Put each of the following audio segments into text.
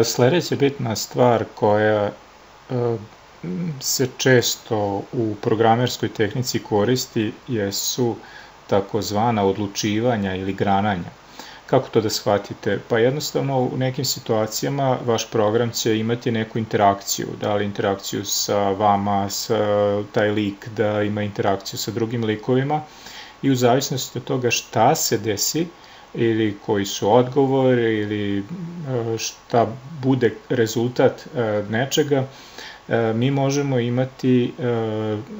Sljedeća bitna stvar koja se često u programerskoj tehnici koristi jesu takozvana odlučivanja ili grananja. Kako to da shvatite? Pa jednostavno u nekim situacijama vaš program će imati neku interakciju, da li interakciju sa vama, sa taj lik da ima interakciju sa drugim likovima i u zavisnosti od toga šta se desi ili koji su odgovori ili šta bude rezultat nečega, mi možemo imati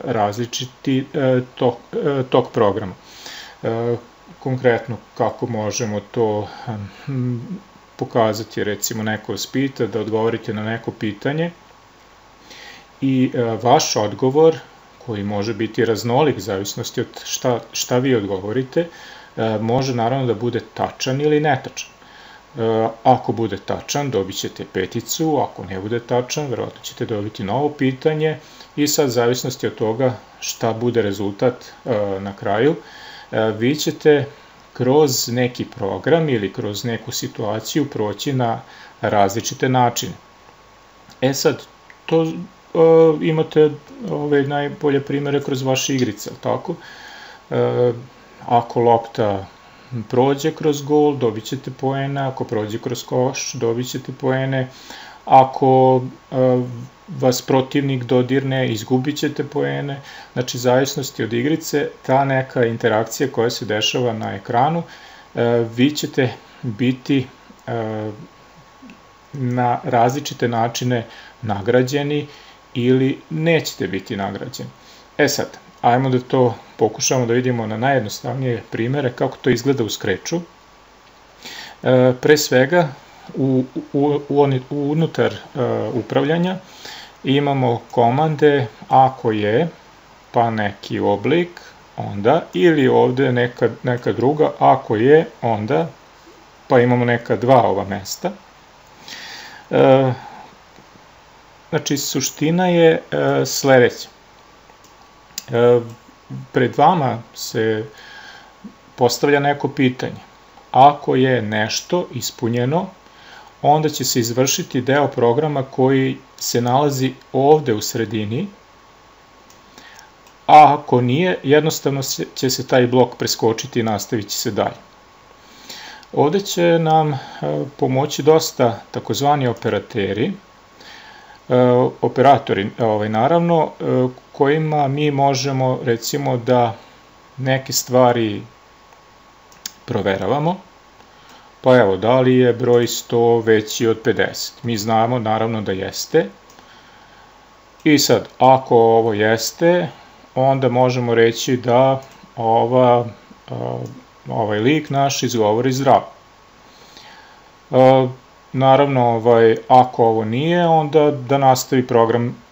različiti tok programa. Konkretno kako možemo to pokazati, recimo neko vas pita da odgovorite na neko pitanje i vaš odgovor, koji može biti raznolik u zavisnosti od šta vi odgovorite, može naravno da bude tačan ili netačan. Ako bude tačan, dobit ćete 5, ako ne bude tačan, verovatno ćete dobiti novo pitanje i sad u zavisnosti od toga šta bude rezultat na kraju, vi ćete kroz neki program ili kroz neku situaciju proći na različite načine. Sad, to imate najbolje primere kroz vaše igrice, tako? Ako lopta prođe kroz gol, dobit ćete poene, ako prođe kroz koš, dobit ćete poene, ako vas protivnik dodirne, izgubit ćete poene. Znači, zavisnosti od igrice, ta neka interakcija koja se dešava na ekranu, vi ćete biti na različite načine nagrađeni ili nećete biti nagrađeni. Sad, ajmo da to pokušamo da vidimo na najjednostavnije primere kako to izgleda u Scratchu. Pre svega, unutar upravljanja imamo komande ako je, pa neki oblik, onda, ili ovde neka druga, ako je, onda, pa imamo neka dva ova mesta. Znači, suština je sledeća. Pred vama se postavlja neko pitanje. Ako je nešto ispunjeno, onda će se izvršiti deo programa koji se nalazi ovde u sredini, a ako nije, jednostavno će se taj blok preskočiti i nastavit će se dalje. Ovde će nam pomoći dosta takozvani operatori, naravno, kojima mi možemo, recimo, da neke stvari proveravamo. Pa evo, da li je broj 100 veći od 50? Mi znamo, naravno, da jeste. I sad, ako ovo jeste, onda možemo reći da ovaj lik naš izgovori zdravo. Naravno, ako ovo nije, onda da nastavi program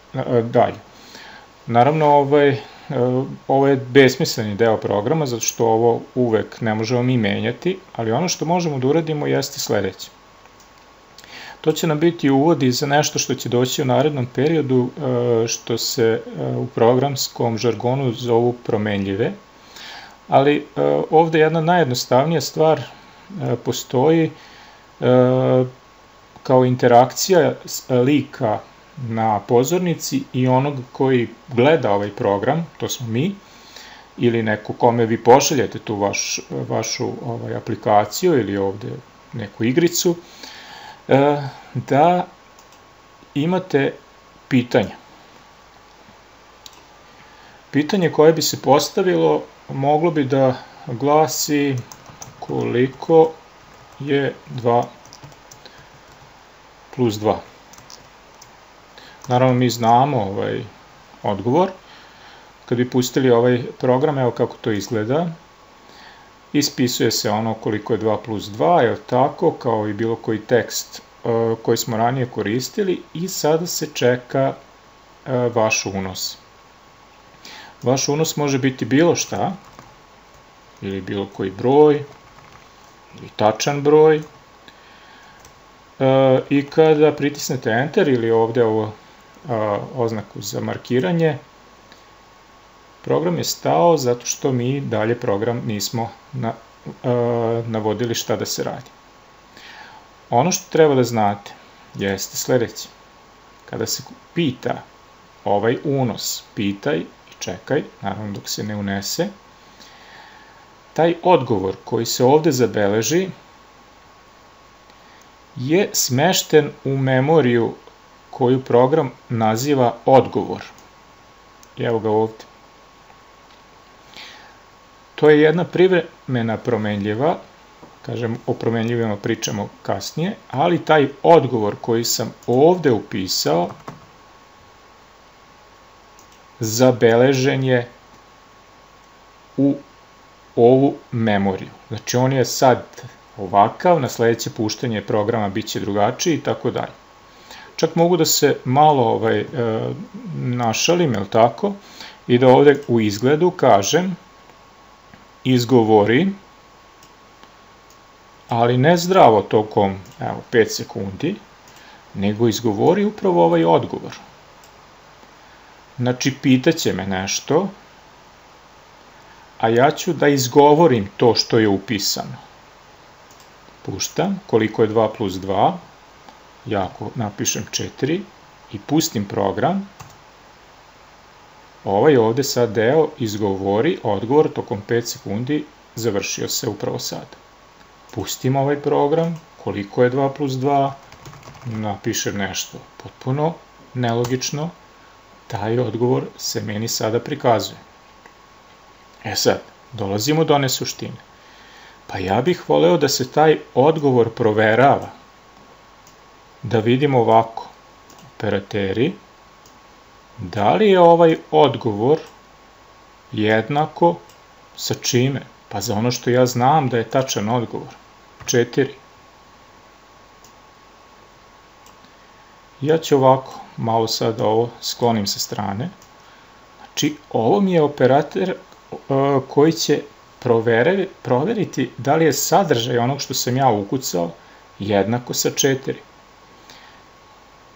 dalje. Naravno, ovo je besmisleni deo programa, zato što ovo uvek ne možemo mi menjati, ali ono što možemo da uradimo jeste sledeće. To će nam biti uvod i za nešto što će doći u narednom periodu, što se u programskom žargonu zovu promenljive, ali ovde jedna najjednostavnija stvar postoji kao interakcija lika na pozornici i onog koji gleda ovaj program, to smo mi, ili neko kome vi pošaljete tu vašu aplikaciju ili ovde neku igricu, da imate pitanja. Pitanje koje bi se postavilo moglo bi da glasi koliko je 2 plus 2. Naravno, mi znamo odgovor. Kad bi pustili ovaj program, evo kako to izgleda. Ispisuje se ono koliko je 2 plus 2, je tako, kao i bilo koji tekst koji smo ranije koristili i sada se čeka vaš unos. Vaš unos može biti bilo šta, ili bilo koji broj, ili tačan broj. I kada pritisnete Enter ili ovde ovo oznaku za markiranje, program je stao zato što mi dalje program nismo navodili šta da se radi. Ono što treba da znate jeste sledeći. Kada se pita ovaj unos, pitaj i čekaj, naravno dok se ne unese, taj odgovor koji se ovde zabeleži je smešten u memoriju koju program naziva odgovor. Evo ga ovde. To je jedna privremena promenljiva, kažem, o promenljivima pričamo kasnije, ali taj odgovor koji sam ovde upisao zabeležen je u ovu memoriju. Znači on je sad ovakav, na sledeće puštanje programa bit će drugačiji i tako dalje. Čak mogu da se malo našalim, je li tako? I da ovde u izgledu kažem izgovori, ali ne zdravo tokom 5 sekundi, nego izgovori upravo ovaj odgovor. Znači, pitaće me nešto, a ja ću da izgovorim to što je upisano. Puštam, koliko je 2 plus 2, ja ako napišem 4 i pustim program, ovaj ovde sad deo izgovori odgovor tokom 5 sekundi, završio se upravo sad. Pustim ovaj program, koliko je 2 plus 2, napišem nešto potpuno nelogično, taj odgovor se meni sada prikazuje. E sad, dolazimo do one suštine. Pa ja bih voleo da se taj odgovor proverava. Da vidimo ovako, operateri, da li je ovaj odgovor jednako sa čime? Pa za ono što ja znam da je tačan odgovor. 4. Ja ću ovako, malo sad ovo sklonim sa strane. Znači, ovo mi je operator koji će proveriti da li je sadržaj onog što sam ja ukucao jednako sa 4.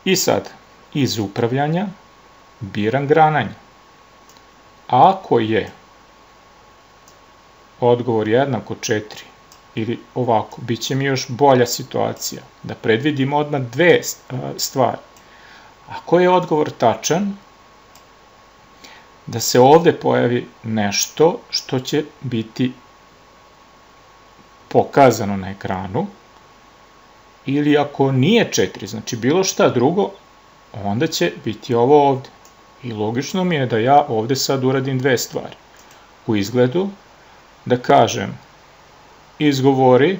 I sad, iz upravljanja biram grananje. Ako je odgovor jednako 4, ili ovako, bit će mi još bolja situacija, da predvidim odmah dve stvari. Ako je odgovor tačan, da se ovde pojavi nešto što će biti pokazano na ekranu, ili ako nije 4, znači bilo šta drugo, onda će biti ovo ovde. I logično mi je da ja ovde sad uradim dve stvari. U izgledu, da kažem izgovori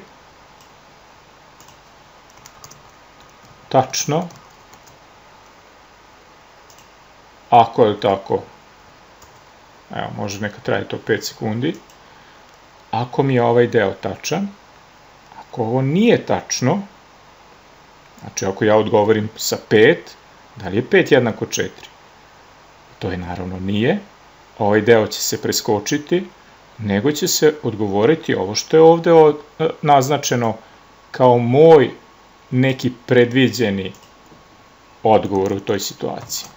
tačno, ako je tako, evo, može neka traje to 5 sekundi, ako mi je ovaj deo tačan, ako ovo nije tačno, znači ako ja odgovorim sa 5, da li je 5 jednako 4? To je naravno nije, ovaj deo će se preskočiti, nego će se odgovoriti ovo što je ovde naznačeno kao moj neki predviđeni odgovor u toj situaciji.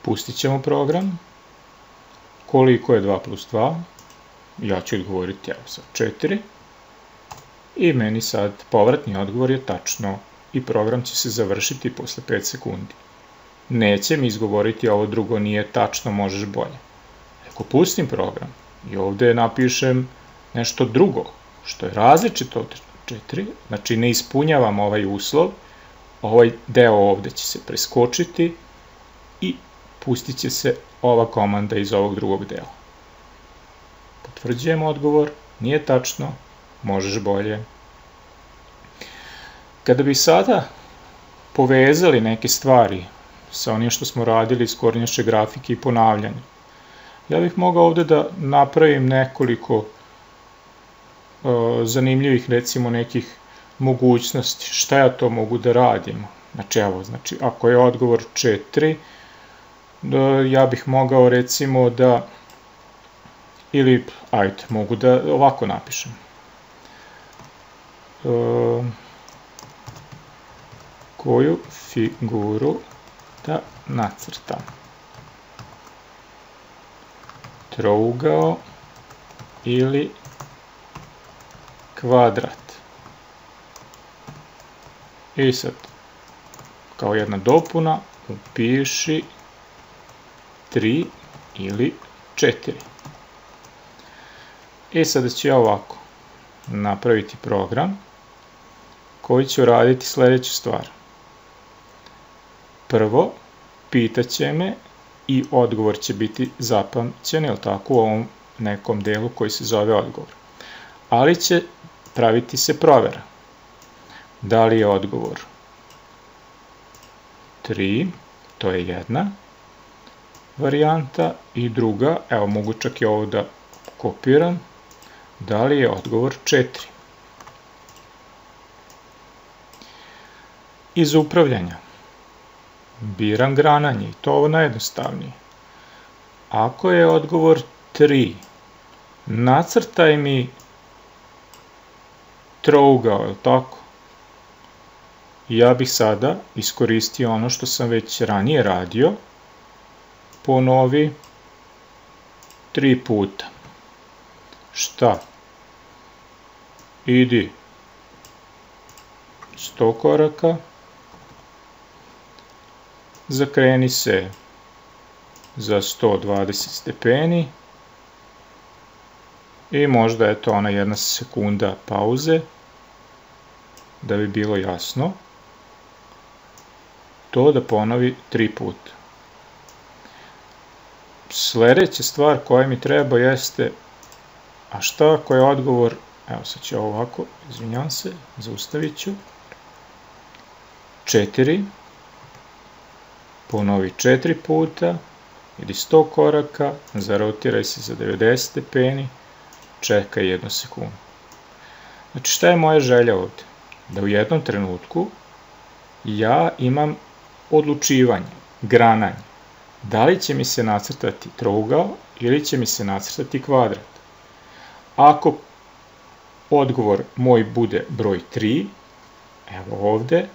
Pustit ćemo program. Koliko je 2 plus 2? Ja ću odgovoriti evo sad 4. I meni sad povratni odgovor je tačno i program će se završiti posle 5 sekundi. Neće mi izgovoriti ovo drugo nije tačno, možeš bolje. Ako pustim program i ovde napišem nešto drugo, što je različito od 4, znači ne ispunjavam ovaj uslov, ovaj deo ovde će se preskočiti i pustit će se ova komanda iz ovog drugog dela. Potvrđujem odgovor, nije tačno, možeš bolje. Kada bi sada povezali neke stvari sa onim što smo radili iz kornjače grafike i ponavljanja, ja bih mogao ovde da napravim nekoliko zanimljivih, recimo, nekih mogućnosti. Šta ja to mogu da radim? Znači, evo, ako je odgovor 4, ja bih mogao recimo da, ili, ajde, mogu da ovako napišem. koju figuru da nacrtam. Trougao ili kvadrat. I sad, kao jedna dopuna, upiši 3 ili 4. I sada ću ja ovako napraviti program koji će uraditi sljedeću stvar. Prvo, pitaće me i odgovor će biti zapamćen, jel tako, u ovom nekom delu koji se zove odgovor. Ali će praviti se provjera. Da li je odgovor 3, to je jedna varijanta, i druga, evo mogu čak i ovo da kopiram, da li je odgovor 4. Iz upravljanja biram grananje, i to ovo najjednostavnije. Ako je odgovor 3, nacrtaj mi trougao, je li tako? Ja bih sada iskoristio ono što sam već ranije radio, ponovi 3 puta. Šta? Idi 100 koraka, zakreni se za 120 stepeni i možda je to ona jedna sekunda pauze, da bi bilo jasno, to da ponovi 3 puta. Sljedeća stvar koja mi treba jeste, a šta ako je odgovor, evo sad ću ovako, izvinjam se, zaustavit ću, 4, ponovi 4 puta, idi 100 koraka, zarotiraj se za 90 stepeni, čekaj 1 sekundu. Znači šta je moja želja ovdje? Da u jednom trenutku ja imam odlučivanje, grananje. Da li će mi se nacrtati trougao ili će mi se nacrtati kvadrat. Ako odgovor moj bude broj 3, evo ovdje,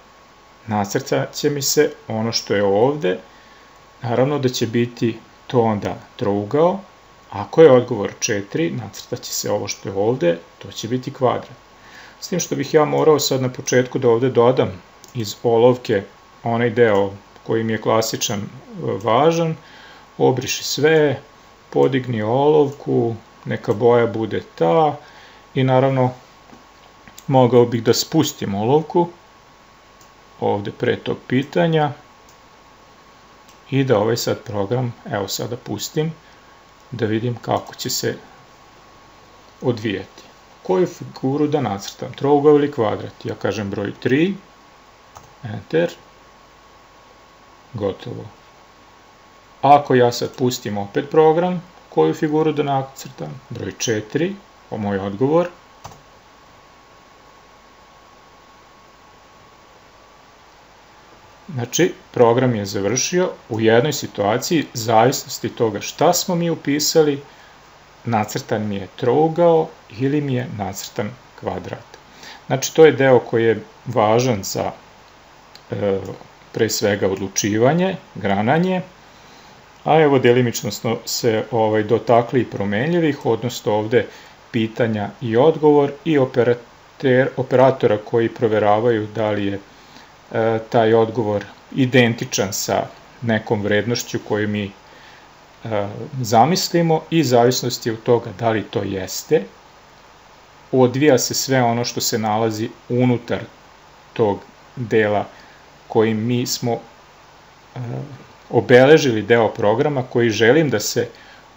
nacrtat će mi se ono što je ovdje, naravno da će biti to onda trougao. Ako je odgovor 4, nacrtat će se ovo što je ovdje, to će biti kvadrat. S tim što bih ja morao sad na početku da ovdje dodam iz olovke onaj deo koji mi je klasičan važan, obriši sve, podigni olovku, neka boja bude ta, i naravno mogao bih da spustim olovku ovdje pre tog pitanja i da ovaj sad program, evo sada pustim, da vidim kako će se odvijati. Koju figuru da nacrtam, trougao ili kvadrat? Ja kažem broj 3, enter, gotovo. Ako ja sad pustim opet program, koju figuru da nacrtam, broj 4, po moj odgovor, znači program je završio u jednoj situaciji, zavisnosti toga šta smo mi upisali, nacrtan mi je trougao ili mi je nacrtan kvadrat. Znači to je deo koji je važan za pre svega odlučivanje, grananje, a evo delimično smo se dotakli i promenljivih, odnosno ovdje pitanja i odgovor i operatora koji proveravaju da li je taj odgovor identičan sa nekom vrednošću koju mi zamislimo, i zavisnosti od toga da li to jeste, odvija se sve ono što se nalazi unutar tog dela koji mi smo obeležili deo programa koji želim da se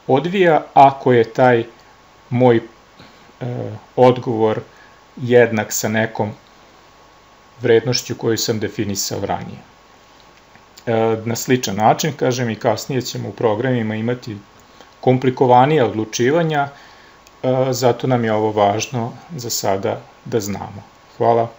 odvija ako je taj moj odgovor jednak sa nekom vrednošću koju sam definisao ranije. Na sličan način, kažem, i kasnije ćemo u programima imati komplikovanija odlučivanja, zato nam je ovo važno za sada da znamo. Hvala.